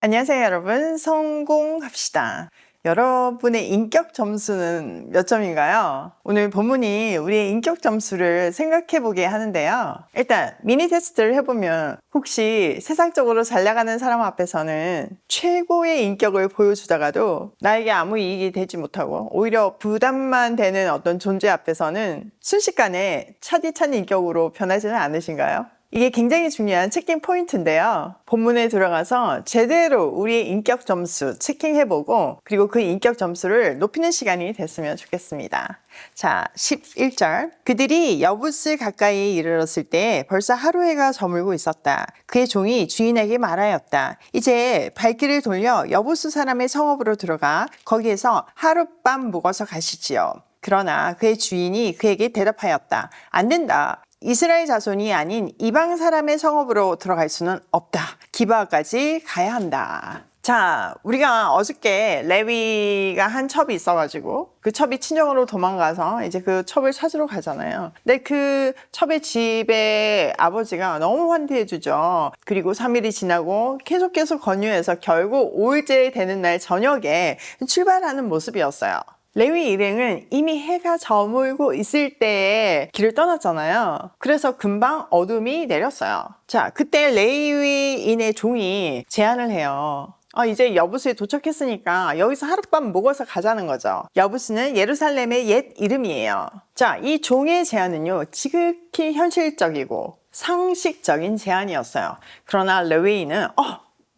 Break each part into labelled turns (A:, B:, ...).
A: 안녕하세요, 여러분. 성공합시다. 여러분의 인격 점수는 몇 점인가요? 오늘 본문이 우리의 인격 점수를 생각해 보게 하는데요. 일단 미니 테스트를 해보면 혹시 세상적으로 잘 나가는 사람 앞에서는 최고의 인격을 보여주다가도 나에게 아무 이익이 되지 못하고 오히려 부담만 되는 어떤 존재 앞에서는 순식간에 차디찬 인격으로 변하지는 않으신가요? 이게 굉장히 중요한 체킹 포인트인데요. 본문에 들어가서 제대로 우리의 인격 점수 체킹해보고 그리고 그 인격 점수를 높이는 시간이 됐으면 좋겠습니다. 자, 11절. 그들이 여부스 가까이에 이르렀을 때 벌써 하루해가 저물고 있었다. 그의 종이 주인에게 말하였다. 이제 발길을 돌려 여부스 사람의 성읍으로 들어가 거기에서 하룻밤 묵어서 가시지요. 그러나 그의 주인이 그에게 대답하였다. 안 된다. 이스라엘 자손이 아닌 이방 사람의 성읍으로 들어갈 수는 없다. 기브아까지 가야 한다. 자, 우리가 어저께 레위가 한 첩이 있어가지고 그 첩이 친정으로 도망가서 이제 그 첩을 찾으러 가잖아요. 근데 그 첩의 집에 아버지가 너무 환대해주죠. 그리고 3일이 지나고 계속 권유해서 결국 5일째 되는 날 저녁에 출발하는 모습이었어요. 레위 일행은 이미 해가 저물고 있을 때에 길을 떠났잖아요. 그래서 금방 어둠이 내렸어요. 자, 그때 레위인의 종이 제안을 해요. 이제 여부스에 도착했으니까 여기서 하룻밤 묵어서 가자는 거죠. 여부스는 예루살렘의 옛 이름이에요. 자, 이 종의 제안은요, 지극히 현실적이고 상식적인 제안이었어요. 그러나 레위인은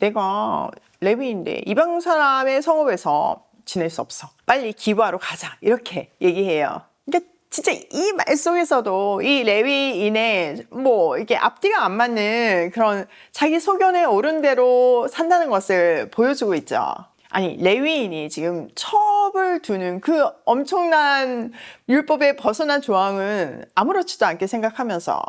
A: 내가 레위인데 이방 사람의 성읍에서 지낼 수 없어. 빨리 기브아로 가자. 이렇게 얘기해요. 그러니까 진짜 이 말 속에서도 이 레위인의 이게 앞뒤가 안 맞는 그런 자기 소견에 오른 대로 산다는 것을 보여주고 있죠. 아니, 레위인이 지금 첩을 두는 그 엄청난 율법에 벗어난 조항은 아무렇지도 않게 생각하면서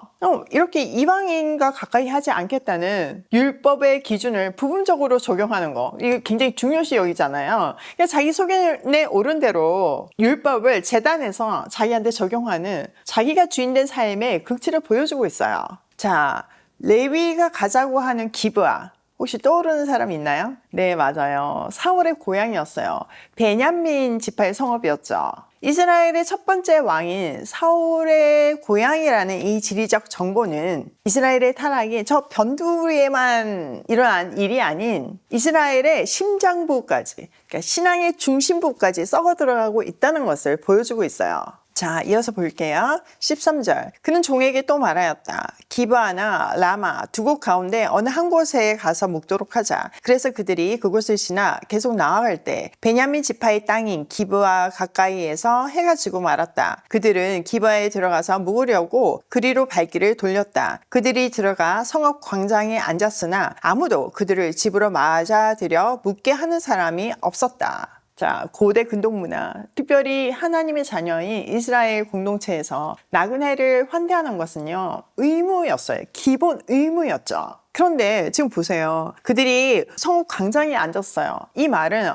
A: 이렇게 이방인과 가까이 하지 않겠다는 율법의 기준을 부분적으로 적용하는 거, 이거 굉장히 중요시 여기잖아요. 그러니까 자기 소견에 오른 대로 율법을 재단해서 자기한테 적용하는 자기가 주인된 삶의 극치를 보여주고 있어요. 자, 레위가 가자고 하는 기브아, 혹시 떠오르는 사람 있나요? 네, 맞아요. 사울의 고향이었어요. 베냐민 지파의 성읍이었죠. 이스라엘의 첫 번째 왕인 사울의 고향이라는 이 지리적 정보는 이스라엘의 타락이 저 변두리에만 일어난 일이 아닌 이스라엘의 심장부까지, 그러니까 신앙의 중심부까지 썩어 들어가고 있다는 것을 보여주고 있어요. 자, 이어서 볼게요. 13절. 그는 종에게 또 말하였다. 기브아나 라마 두 곳 가운데 어느 한 곳에 가서 묵도록 하자. 그래서 그들이 그곳을 지나 계속 나아갈 때 베냐민 지파의 땅인 기브아 가까이에서 해가 지고 말았다. 그들은 기브아에 들어가서 묵으려고 그리로 발길을 돌렸다. 그들이 들어가 성읍 광장에 앉았으나 아무도 그들을 집으로 맞아들여 묵게 하는 사람이 없었다. 자, 고대 근동문화, 특별히 하나님의 자녀인 이스라엘 공동체에서 나그네를 환대하는 것은요, 의무였어요. 기본 의무였죠. 그런데 지금 보세요. 그들이 성읍 광장에 앉았어요. 이 말은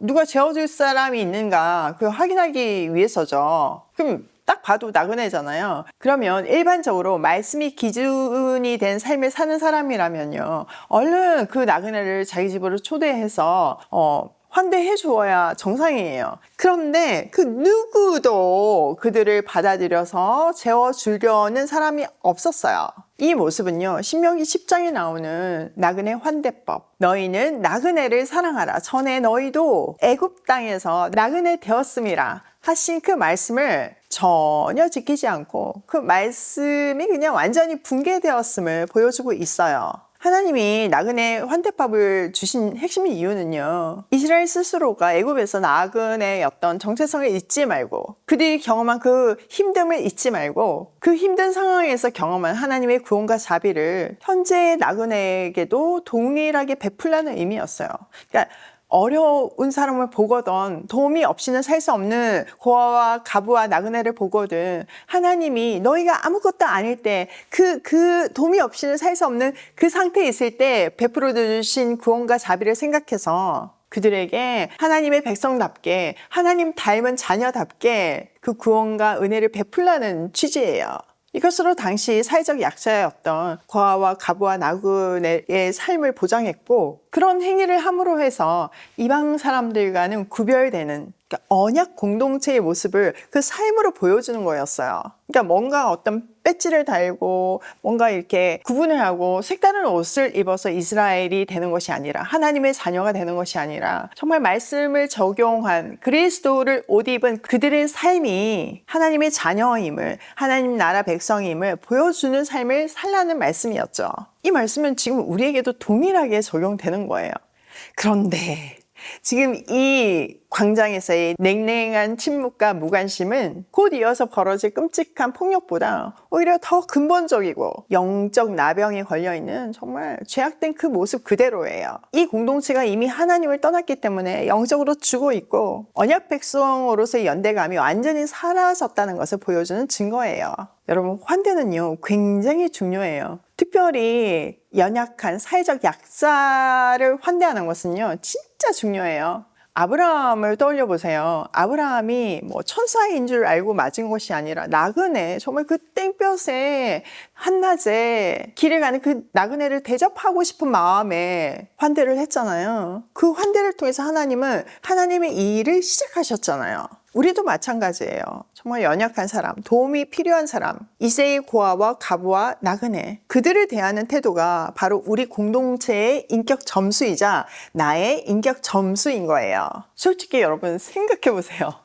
A: 누가 재워줄 사람이 있는가 그걸 확인하기 위해서죠. 그럼 딱 봐도 나그네잖아요. 그러면 일반적으로 말씀이 기준이 된 삶을 사는 사람이라면요, 얼른 그 나그네를 자기 집으로 초대해서 환대해 주어야 정상이에요. 그런데 그 누구도 그들을 받아들여서 재워주려는 사람이 없었어요. 이 모습은요, 신명기 10장에 나오는 나그네 환대법, 너희는 나그네를 사랑하라. 전에 너희도 애굽 땅에서 나그네 되었음이라 하신 그 말씀을 전혀 지키지 않고 그 말씀이 그냥 완전히 붕괴되었음을 보여주고 있어요. 하나님이 나그네 환대법을 주신 핵심 이유는요, 이스라엘 스스로가 애굽에서 나그네였던 정체성을 잊지 말고 그들이 경험한 그 힘듦을 잊지 말고 그 힘든 상황에서 경험한 하나님의 구원과 자비를 현재의 나그네에게도 동일하게 베풀라는 의미였어요. 그러니까 어려운 사람을 보거든 도움이 없이는 살 수 없는 고아와 가부와 나그네를 보거든 하나님이 너희가 아무것도 아닐 때 그 도움이 없이는 살 수 없는 그 상태에 있을 때 베풀어 주신 구원과 자비를 생각해서 그들에게 하나님의 백성답게 하나님 닮은 자녀답게 그 구원과 은혜를 베풀라는 취지예요. 이것으로 당시 사회적 약자였던 고아와 가부와 나그네의 삶을 보장했고, 그런 행위를 함으로 해서 이방 사람들과는 구별되는, 그러니까 언약 공동체의 모습을 그 삶으로 보여주는 거였어요. 그러니까 뭔가 어떤 배지를 달고 뭔가 이렇게 구분을 하고 색다른 옷을 입어서 이스라엘이 되는 것이 아니라, 하나님의 자녀가 되는 것이 아니라, 정말 말씀을 적용한 그리스도를 옷 입은 그들의 삶이 하나님의 자녀임을, 하나님 나라 백성임을 보여주는 삶을 살라는 말씀이었죠. 이 말씀은 지금 우리에게도 동일하게 적용되는 거예요. 그런데 지금 이 광장에서의 냉랭한 침묵과 무관심은 곧 이어서 벌어질 끔찍한 폭력보다 오히려 더 근본적이고 영적 나병에 걸려있는 정말 죄악된 그 모습 그대로예요. 이 공동체가 이미 하나님을 떠났기 때문에 영적으로 죽어 있고 언약 백성으로서의 연대감이 완전히 사라졌다는 것을 보여주는 증거예요. 여러분, 환대는요 굉장히 중요해요. 특별히 연약한 사회적 약자를 환대하는 것은요 진짜 중요해요. 아브라함을 떠올려 보세요. 아브라함이 뭐 천사인 줄 알고 맞은 것이 아니라 나그네, 정말 그 땡볕에 한낮에 길을 가는 그 나그네를 대접하고 싶은 마음에 환대를 했잖아요. 그 환대를 통해서 하나님은 하나님의 이 일을 시작하셨잖아요. 우리도 마찬가지예요. 정말 연약한 사람, 도움이 필요한 사람, 이세의 고아와 가부와 나그네, 그들을 대하는 태도가 바로 우리 공동체의 인격 점수이자 나의 인격 점수인 거예요. 솔직히 여러분 생각해 보세요.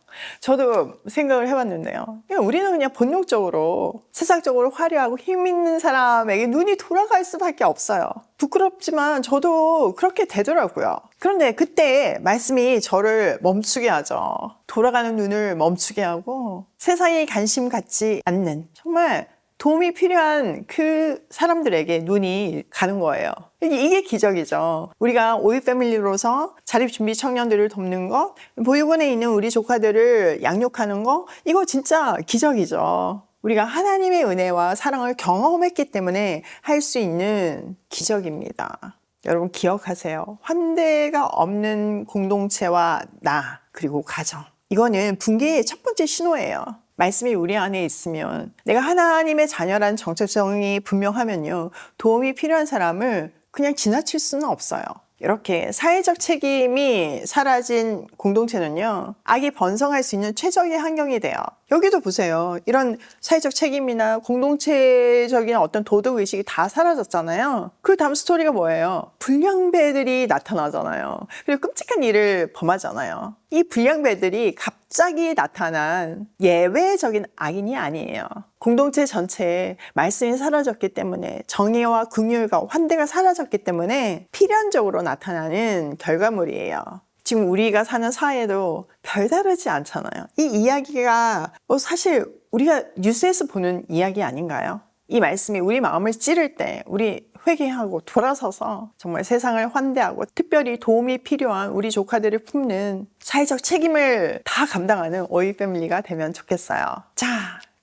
A: 저도 생각을 해봤는데요. 우리는 그냥 본능적으로 세상적으로 화려하고 힘 있는 사람에게 눈이 돌아갈 수밖에 없어요. 부끄럽지만 저도 그렇게 되더라고요. 그런데 그때 말씀이 저를 멈추게 하죠. 돌아가는 눈을 멈추게 하고 세상에 관심 갖지 않는, 정말 도움이 필요한 그 사람들에게 눈이 가는 거예요. 이게 기적이죠. 우리가 오이 패밀리로서 자립준비 청년들을 돕는 것, 보육원에 있는 우리 조카들을 양육하는 것, 이거 진짜 기적이죠. 우리가 하나님의 은혜와 사랑을 경험했기 때문에 할 수 있는 기적입니다. 여러분 기억하세요. 환대가 없는 공동체와 나, 그리고 가정. 이거는 붕괴의 첫 번째 신호예요. 말씀이 우리 안에 있으면, 내가 하나님의 자녀라는 정체성이 분명하면요, 도움이 필요한 사람을 그냥 지나칠 수는 없어요. 이렇게 사회적 책임이 사라진 공동체는요, 악이 번성할 수 있는 최적의 환경이 돼요. 여기도 보세요. 이런 사회적 책임이나 공동체적인 어떤 도덕의식이 다 사라졌잖아요. 그 다음 스토리가 뭐예요? 불량배들이 나타나잖아요. 그리고 끔찍한 일을 범하잖아요. 이 불량배들이 갑자기 나타난 예외적인 악인이 아니에요. 공동체 전체에 말씀이 사라졌기 때문에, 정의와 긍휼과 환대가 사라졌기 때문에 필연적으로 나타나는 결과물이에요. 지금 우리가 사는 사회도 별다르지 않잖아요. 이 이야기가 사실 우리가 뉴스에서 보는 이야기 아닌가요? 이 말씀이 우리 마음을 찌를 때 우리 회개하고 돌아서서 정말 세상을 환대하고 특별히 도움이 필요한 우리 조카들을 품는 사회적 책임을 다 감당하는 오이 패밀리가 되면 좋겠어요. 자,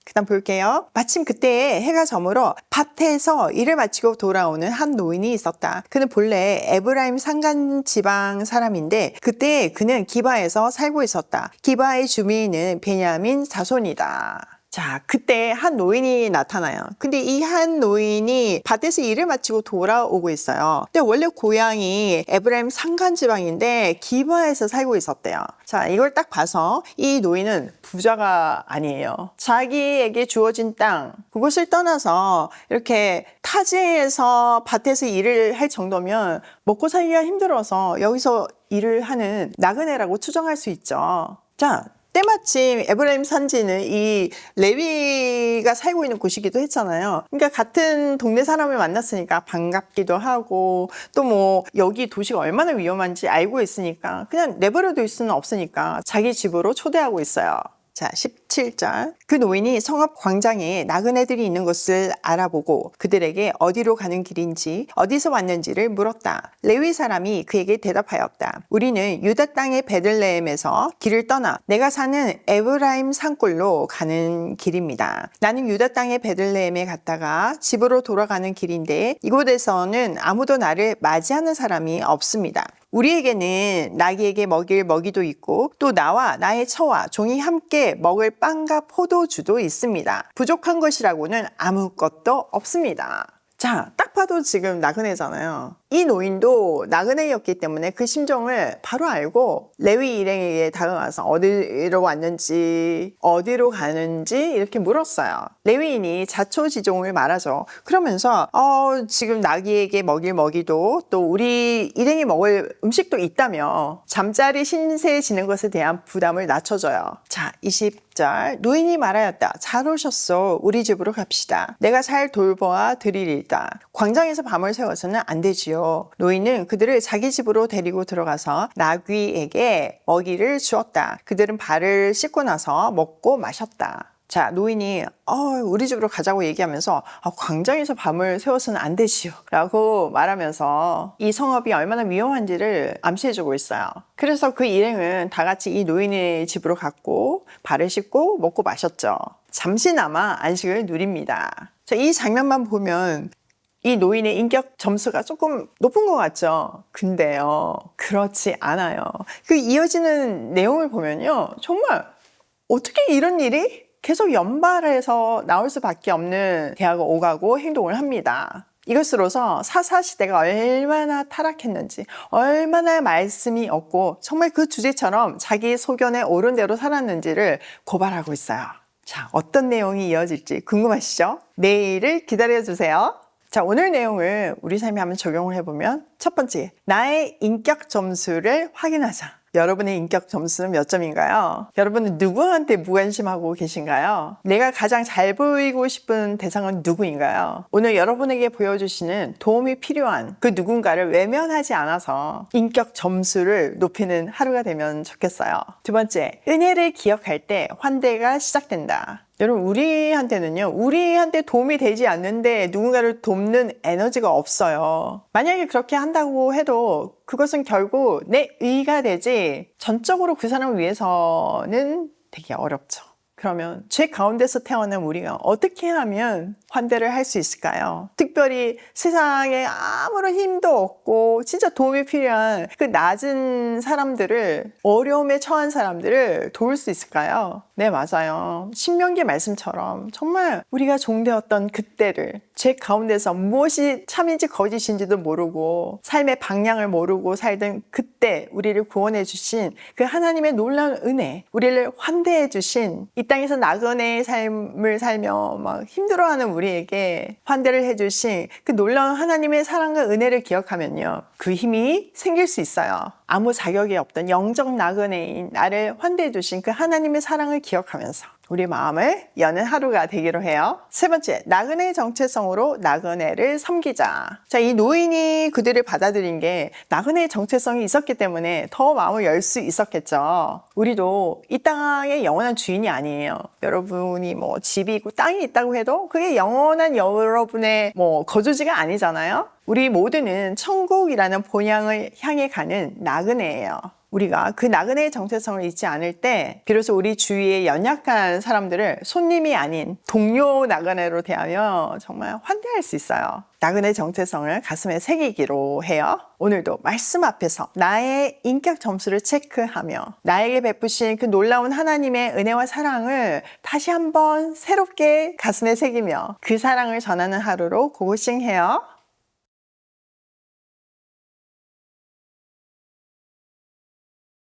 A: 그다음 볼게요. 마침 그때 해가 저물어 밭에서 일을 마치고 돌아오는 한 노인이 있었다. 그는 본래 에브라임 산간 지방 사람인데 그때 그는 기바에서 살고 있었다. 기바의 주민은 베냐민 자손이다. 자, 그때 한 노인이 나타나요. 근데 이 한 노인이 밭에서 일을 마치고 돌아오고 있어요. 근데 원래 고향이 에브라임 산간 지방인데 기바에서 살고 있었대요. 자, 이걸 딱 봐서 이 노인은 부자가 아니에요. 자기에게 주어진 땅, 그곳을 떠나서 이렇게 타지에서 밭에서 일을 할 정도면 먹고 살기가 힘들어서 여기서 일을 하는 나그네라고 추정할 수 있죠. 자, 때마침 에브라임 산지는 이 레위가 살고 있는 곳이기도 했잖아요. 그러니까 같은 동네 사람을 만났으니까 반갑기도 하고, 또 뭐 여기 도시가 얼마나 위험한지 알고 있으니까 그냥 내버려둘 수는 없으니까 자기 집으로 초대하고 있어요. 자, 17절. 그 노인이 성읍 광장에 나그네들이 있는 것을 알아보고 그들에게 어디로 가는 길인지, 어디서 왔는지를 물었다. 레위 사람이 그에게 대답하였다. 우리는 유다 땅의 베들레헴에서 길을 떠나 내가 사는 에브라임 산골로 가는 길입니다. 나는 유다 땅의 베들레헴에 갔다가 집으로 돌아가는 길인데 이곳에서는 아무도 나를 맞이하는 사람이 없습니다. 우리에게는 나귀에게 먹일 먹이도 있고 또 나와 나의 처와 종이 함께 먹을 빵과 포도주도 있습니다. 부족한 것이라고는 아무것도 없습니다. 자, 딱 봐도 지금 나그네잖아요. 이 노인도 나그네였기 때문에 그 심정을 바로 알고 레위 일행에게 다가가서 어디로 왔는지 어디로 가는지 이렇게 물었어요. 레위인이 자초지종을 말하죠. 그러면서 지금 나귀에게 먹일 먹이도 또 우리 일행이 먹을 음식도 있다며 잠자리 신세에 지는 것에 대한 부담을 낮춰줘요. 자, 20절 노인이 말하였다. 잘 오셨소. 우리 집으로 갑시다. 내가 잘 돌보아 드리리다. 광장에서 밤을 새워서는 안 되지요. 노인은 그들을 자기 집으로 데리고 들어가서 나귀에게 먹이를 주었다. 그들은 발을 씻고 나서 먹고 마셨다. 자, 노인이 우리 집으로 가자고 얘기하면서 광장에서 밤을 새워서는 안 되지요 라고 말하면서 이 성읍이 얼마나 위험한지를 암시해주고 있어요. 그래서 그 일행은 다 같이 이 노인의 집으로 갔고 발을 씻고 먹고 마셨죠. 잠시나마 안식을 누립니다. 자, 이 장면만 보면 이 노인의 인격 점수가 조금 높은 것 같죠? 근데요, 그렇지 않아요. 그 이어지는 내용을 보면요, 정말 어떻게 이런 일이 계속 연발해서 나올 수밖에 없는 대화가 오가고 행동을 합니다. 이것으로서 사사시대가 얼마나 타락했는지, 얼마나 말씀이 없고 정말 그 주제처럼 자기 소견에 옳은 대로 살았는지를 고발하고 있어요. 자, 어떤 내용이 이어질지 궁금하시죠? 내일을 기다려주세요. 자, 오늘 내용을 우리 삶에 한번 적용을 해보면 첫 번째, 나의 인격 점수를 확인하자. 여러분의 인격 점수는 몇 점인가요? 여러분은 누구한테 무관심하고 계신가요? 내가 가장 잘 보이고 싶은 대상은 누구인가요? 오늘 여러분에게 보여주시는 도움이 필요한 그 누군가를 외면하지 않아서 인격 점수를 높이는 하루가 되면 좋겠어요. 두 번째, 은혜를 기억할 때 환대가 시작된다. 여러분, 우리한테 도움이 되지 않는데 누군가를 돕는 에너지가 없어요. 만약에 그렇게 한다고 해도 그것은 결국 내 의가 되지 전적으로 그 사람을 위해서는 되게 어렵죠. 그러면 죄 가운데서 태어난 우리가 어떻게 하면 환대를 할 수 있을까요? 특별히 세상에 아무런 힘도 없고 진짜 도움이 필요한 그 낮은 사람들을, 어려움에 처한 사람들을 도울 수 있을까요? 네, 맞아요. 신명기 말씀처럼 정말 우리가 종되었던 그때를, 죄 가운데서 무엇이 참인지 거짓인지도 모르고 삶의 방향을 모르고 살던 그때 우리를 구원해 주신 그 하나님의 놀라운 은혜, 우리를 환대해 주신, 이 땅에서 나그네의 삶을 살며 막 힘들어하는 우리에게 환대를 해주신 그 놀라운 하나님의 사랑과 은혜를 기억하면요, 그 힘이 생길 수 있어요. 아무 자격이 없던 영적 나그네인 나를 환대해 주신 그 하나님의 사랑을 기억하면서 우리 마음을 여는 하루가 되기로 해요. 세 번째, 나그네의 정체성으로 나그네를 섬기자. 자, 이 노인이 그들을 받아들인 게 나그네의 정체성이 있었기 때문에 더 마음을 열 수 있었겠죠. 우리도 이 땅의 영원한 주인이 아니에요. 여러분이 뭐 집이 있고 땅이 있다고 해도 그게 영원한 여러분의 거주지가 아니잖아요. 우리 모두는 천국이라는 본향을 향해 가는 나그네예요. 우리가 그 나그네의 정체성을 잊지 않을 때 비로소 우리 주위의 연약한 사람들을 손님이 아닌 동료 나그네로 대하며 정말 환대할 수 있어요. 나그네 정체성을 가슴에 새기기로 해요. 오늘도 말씀 앞에서 나의 인격 점수를 체크하며 나에게 베푸신 그 놀라운 하나님의 은혜와 사랑을 다시 한번 새롭게 가슴에 새기며 그 사랑을 전하는 하루로 고고싱해요.